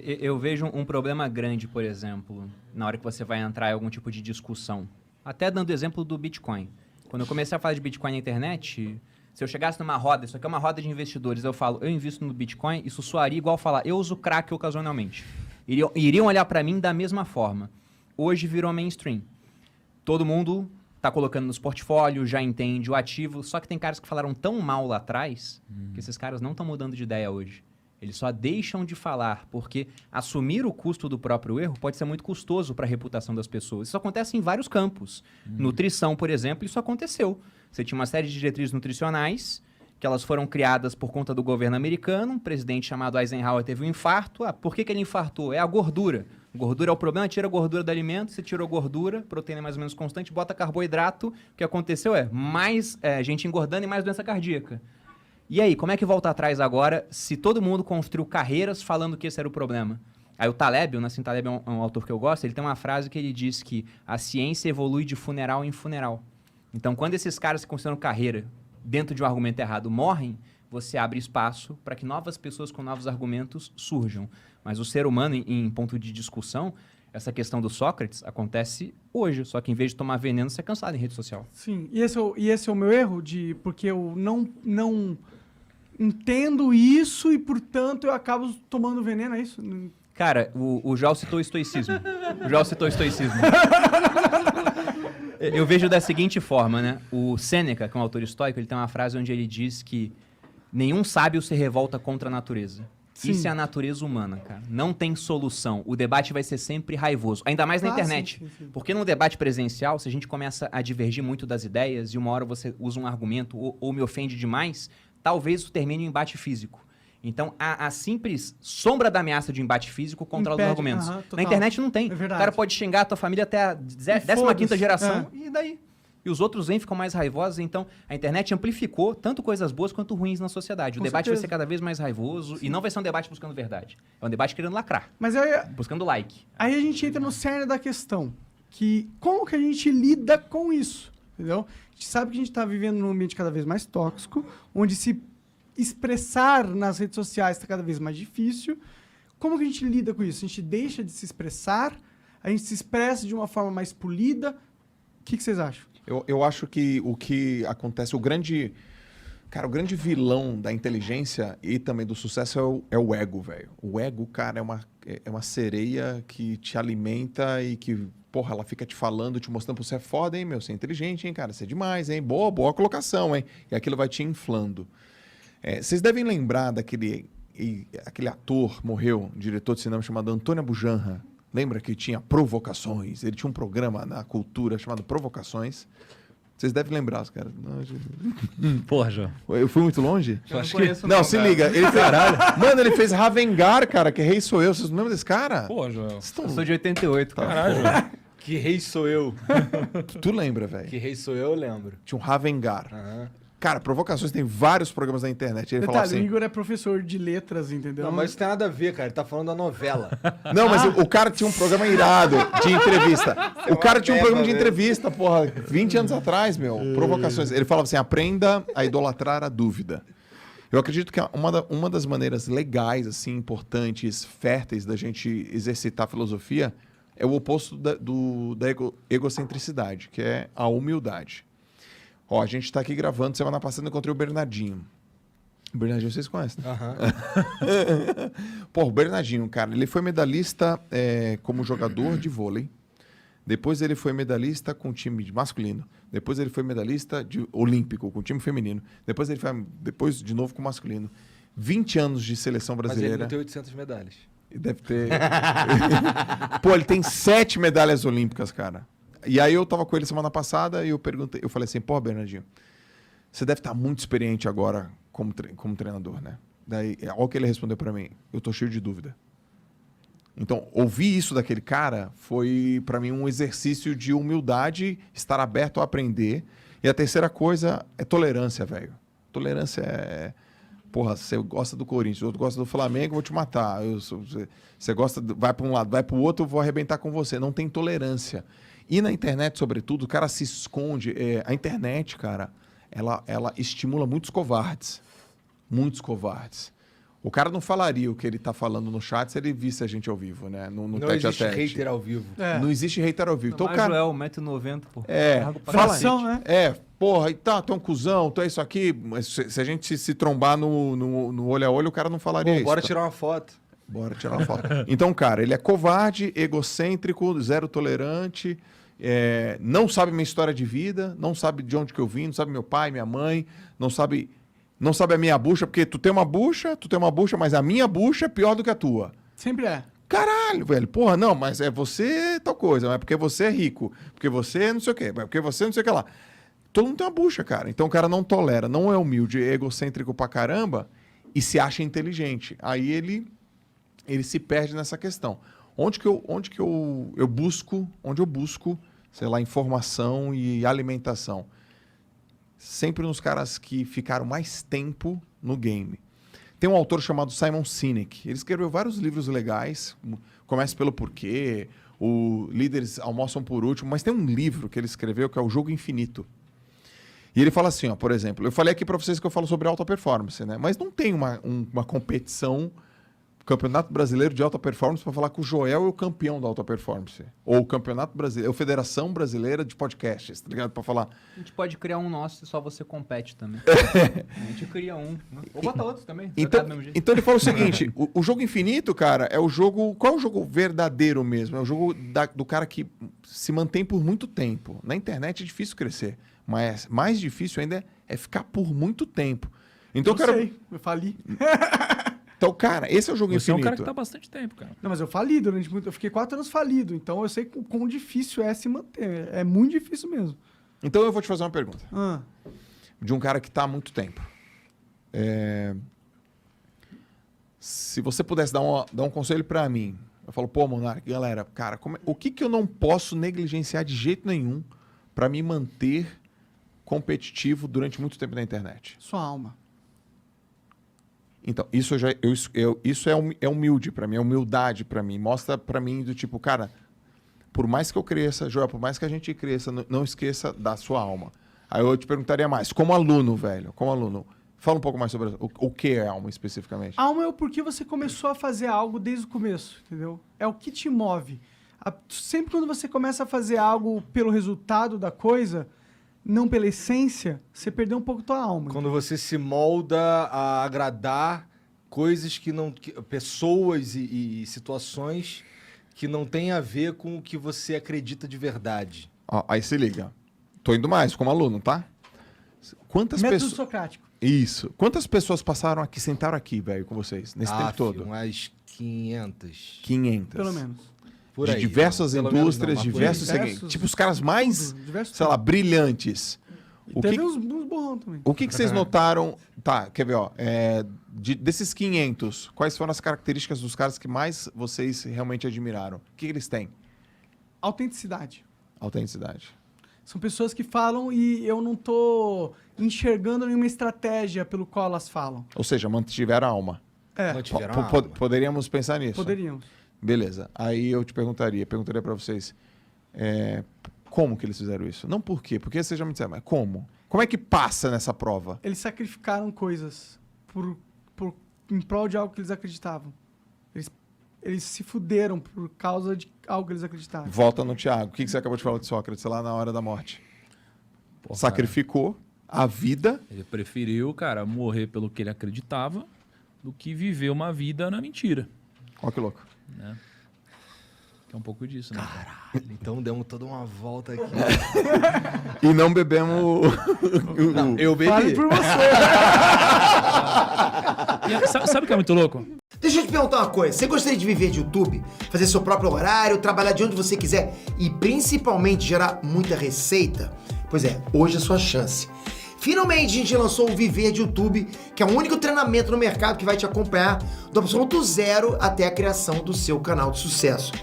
Eu vejo um problema grande, por exemplo, na hora que você vai entrar em algum tipo de discussão. Até dando exemplo do Bitcoin. Quando eu comecei a falar de Bitcoin na internet, se eu chegasse numa roda, isso aqui é uma roda de investidores, eu falo, eu invisto no Bitcoin, isso soaria igual falar, eu uso crack ocasionalmente. Iriam olhar para mim da mesma forma. Hoje virou mainstream. Todo mundo tá colocando nos portfólios, já entende o ativo, só que tem caras que falaram tão mal lá atrás que esses caras não estão mudando de ideia hoje. Eles só deixam de falar, porque assumir o custo do próprio erro pode ser muito custoso para a reputação das pessoas. Isso acontece em vários campos. Nutrição, por exemplo, isso aconteceu. Você tinha uma série de diretrizes nutricionais que elas foram criadas por conta do governo americano. Um presidente chamado Eisenhower teve um infarto. Por que ele infartou? É a gordura. Gordura é o problema, tira a gordura do alimento, você tirou gordura, proteína mais ou menos constante, bota carboidrato. O que aconteceu é mais gente engordando e mais doença cardíaca. E aí, como é que volta atrás agora se todo mundo construiu carreiras falando que esse era o problema? Aí o Taleb, o Nassim Taleb é um autor que eu gosto, ele tem uma frase que ele diz que a ciência evolui de funeral em funeral. Então, quando esses caras que consideram carreira dentro de um argumento errado morrem, você abre espaço para que novas pessoas com novos argumentos surjam. Mas o ser humano, em ponto de discussão, essa questão do Sócrates acontece hoje, só que em vez de tomar veneno, você é cansado em rede social. Sim, e esse é o meu erro, porque eu não entendo isso e, portanto, eu acabo tomando veneno, é isso? Cara, o João citou o estoicismo. Eu vejo da seguinte forma, né? O Sêneca, que é um autor estoico, ele tem uma frase onde ele diz que nenhum sábio se revolta contra a natureza. Sim. Isso é a natureza humana, cara. Não tem solução. O debate vai ser sempre raivoso. Ainda mais na internet. Sim. Porque no debate presencial, se a gente começa a divergir muito das ideias e uma hora você usa um argumento ou me ofende demais, talvez isso termine em embate físico. Então, a simples sombra da ameaça de embate físico controla os argumentos. Na internet não tem. O cara pode xingar a tua família até a 15ª geração e daí? E os outros ficam mais raivosos. Então, a internet amplificou tanto coisas boas quanto ruins na sociedade. O debate vai ser cada vez mais raivoso. Sim. E não vai ser um debate buscando verdade. É um debate querendo lacrar. Mas buscando like. Aí a gente entra no cerne da questão. Que como que a gente lida com isso? Entendeu? A gente sabe que a gente está vivendo num ambiente cada vez mais tóxico, onde se expressar nas redes sociais está cada vez mais difícil. Como que a gente lida com isso? A gente deixa de se expressar? A gente se expressa de uma forma mais polida? O que vocês acham? Eu acho que o que acontece, o grande vilão da inteligência e também do sucesso é o ego, velho. O ego, cara, é uma sereia que te alimenta e que, porra, ela fica te falando, te mostrando que você é foda, hein, meu? Você é inteligente, hein, cara? Você é demais, hein? Boa colocação, hein? E aquilo vai te inflando. Vocês devem lembrar daquele ator, morreu, um diretor de cinema chamado Antônio Bujanra. Lembra que tinha Provocações? Ele tinha um programa na Cultura chamado Provocações. Vocês devem lembrar, os caras. Porra, João. Eu fui muito longe? Eu acho que... Não, se liga. Ele fez... Mano, ele fez Ravengar, cara, que Rei Sou Eu. Vocês não lembram desse cara? Porra, João. Eu sou de 88, cara. Caralho, João. Que Rei Sou Eu. Tu lembra, velho? Que Rei Sou Eu lembro. Tinha um Ravengar. Aham. Cara, Provocações tem vários programas na internet. Ele falava assim... O Igor é professor de letras, entendeu? Não, mas isso tem nada a ver, cara. Ele tá falando da novela. Não, mas o cara tinha um programa irado de entrevista. O cara tinha um programa de entrevista, porra, 20 anos atrás, meu. Provocações. Ele falava assim, aprenda a idolatrar a dúvida. Eu acredito que uma das maneiras legais, assim, importantes, férteis da gente exercitar a filosofia é o oposto da egocentricidade, que é a humildade. Ó, a gente tá aqui gravando, semana passada eu encontrei o Bernardinho. O Bernardinho vocês conhecem, né? Aham. Pô, o Bernardinho, cara, ele foi medalhista como jogador de vôlei. Depois ele foi medalhista com o time masculino. Depois ele foi medalhista olímpico com o time feminino. Depois ele foi de novo com o masculino. 20 anos de seleção brasileira. Mas ele não tem 800 medalhas. Deve ter... Pô, ele tem 7 medalhas olímpicas, cara. E aí eu tava com ele semana passada e eu falei assim, pô, Bernardinho, você deve estar muito experiente agora como treinador, né? Daí, olha o que ele respondeu para mim, eu tô cheio de dúvida. Então, ouvir isso daquele cara foi para mim um exercício de humildade, estar aberto a aprender. E a terceira coisa é tolerância, velho. Tolerância é... Porra, você gosta do Corinthians, outro gosta do Flamengo, eu vou te matar. Você gosta, vai para um lado, vai para o outro, eu vou arrebentar com você. Não tem tolerância. E na internet, sobretudo, o cara se esconde. A internet, cara, ela estimula muitos covardes. Muitos covardes. O cara não falaria o que ele tá falando no chat se ele visse a gente ao vivo, né? No Não tete a existe tete. hater ao vivo. É. Não existe hater ao vivo. Então, o Mas cara... Joel, 1,90 m, pô. É, Fala Fração, né? porra, e tá, tu é um cuzão, tu é isso aqui. Mas se a gente se trombar no olho a olho, o cara não falaria Pô, isso. bora tá? tirar uma foto. Bora tirar uma foto. Então, cara, ele é covarde, egocêntrico, zero tolerante, não sabe minha história de vida, não sabe de onde que eu vim, não sabe meu pai, minha mãe, não sabe a minha bucha, porque tu tem uma bucha, mas a minha bucha é pior do que a tua. Sempre é. Caralho, velho. Porra, não, mas é você tal coisa, mas é porque você é rico, porque você não sei o quê, mas porque você não sei o que lá. Todo mundo tem uma bucha, cara. Então o cara não tolera, não é humilde, é egocêntrico pra caramba e se acha inteligente. Aí ele se perde nessa questão. Onde eu busco, sei lá, informação e alimentação? Sempre nos caras que ficaram mais tempo no game. Tem um autor chamado Simon Sinek. Ele escreveu vários livros legais. Começa pelo Porquê, o Líderes Almoçam por Último, mas tem um livro que ele escreveu que é O Jogo Infinito. E ele fala assim, ó, por exemplo, eu falei aqui para vocês que eu falo sobre alta performance, né? Mas não tem uma competição, Campeonato Brasileiro de Alta Performance, para falar que o Joel é o campeão da alta performance. Ou o Campeonato Brasileiro, ou Federação Brasileira de Podcasts, tá ligado? Para falar. A gente pode criar um nosso e só você compete também. A gente cria um. Né? Ou bota outros também. Então ele fala o seguinte: o jogo infinito, cara, é o jogo. Qual é o jogo verdadeiro mesmo? É o jogo do cara que se mantém por muito tempo. Na internet é difícil crescer, mas mais difícil ainda é ficar por muito tempo. Então, Eu fali. Então, cara, esse é o jogo Você é um infinito. cara que tá há bastante tempo, cara. Não, mas eu fali durante muito... Eu fiquei 4 anos falido, então eu sei quão difícil é se manter. É muito difícil mesmo. Então eu vou te fazer uma pergunta. Ah, De um cara que está há muito tempo. Se você pudesse dar um conselho para mim, eu falo, pô, Monark, galera, cara, o que eu não posso negligenciar de jeito nenhum para me manter competitivo durante muito tempo na internet? sua alma. Então, isso é humilde para mim, é humildade para mim. Mostra para mim do tipo, cara, por mais que eu cresça, Joel, por mais que a gente cresça, não esqueça da sua alma. Aí eu te perguntaria mais, como aluno, velho, fala um pouco mais sobre o que é alma especificamente. Alma é o porquê você começou a fazer algo desde o começo, entendeu? É o que te move. Sempre quando você começa a fazer algo pelo resultado da coisa, não pela essência, você perdeu um pouco tua alma. Quando você se molda a agradar coisas pessoas e situações que não têm a ver com o que você acredita de verdade. Ó, aí se liga. Tô indo mais como aluno, tá? Quantas Método pessoas... socrático. Isso. Quantas pessoas passaram aqui, sentaram aqui, velho, com vocês, nesse tempo todo? Umas 500. 500. Pelo menos. Por De aí, diversas não. Pelo menos indústrias, não, mas por diversos aí. segmentos. Tipo, os caras mais, Tudo, diversos sei lá, tudo. brilhantes. E teve uns borrão também. O que vocês notaram... Tá, quer ver, ó. Desses 500, quais foram as características dos caras que mais vocês realmente admiraram? O que eles têm? Autenticidade. Autenticidade. São pessoas que falam e eu não tô enxergando nenhuma estratégia pelo qual elas falam. Ou seja, mantiveram a alma. É, Não tiveram a alma. Poderíamos pensar nisso. poderíamos. Beleza. Aí eu te perguntaria para vocês, como que eles fizeram isso? Não por quê, porque vocês já me disseram, mas como? Como é que passa nessa prova? Eles sacrificaram coisas em prol de algo que eles acreditavam. Eles se fuderam por causa de algo que eles acreditavam. Volta no Tiago. O que você acabou de falar de Sócrates lá na hora da morte? Pô, Sacrificou a vida. cara, ele preferiu, cara, morrer pelo que ele acreditava do que viver uma vida na mentira, Ó que louco. né? Que é um pouco disso, né? cara? Caralho, então demos toda uma volta aqui. E não bebemos Não, eu bebi. Fale por você. E sabe o que é muito louco? Deixa eu te perguntar uma coisa, você gostaria de viver de YouTube? Fazer seu próprio horário, trabalhar de onde você quiser e principalmente gerar muita receita? Pois é, hoje é a sua chance. Finalmente a gente lançou o Viver de YouTube, que é o único treinamento no mercado que vai te acompanhar do absoluto zero até a criação do seu canal de sucesso.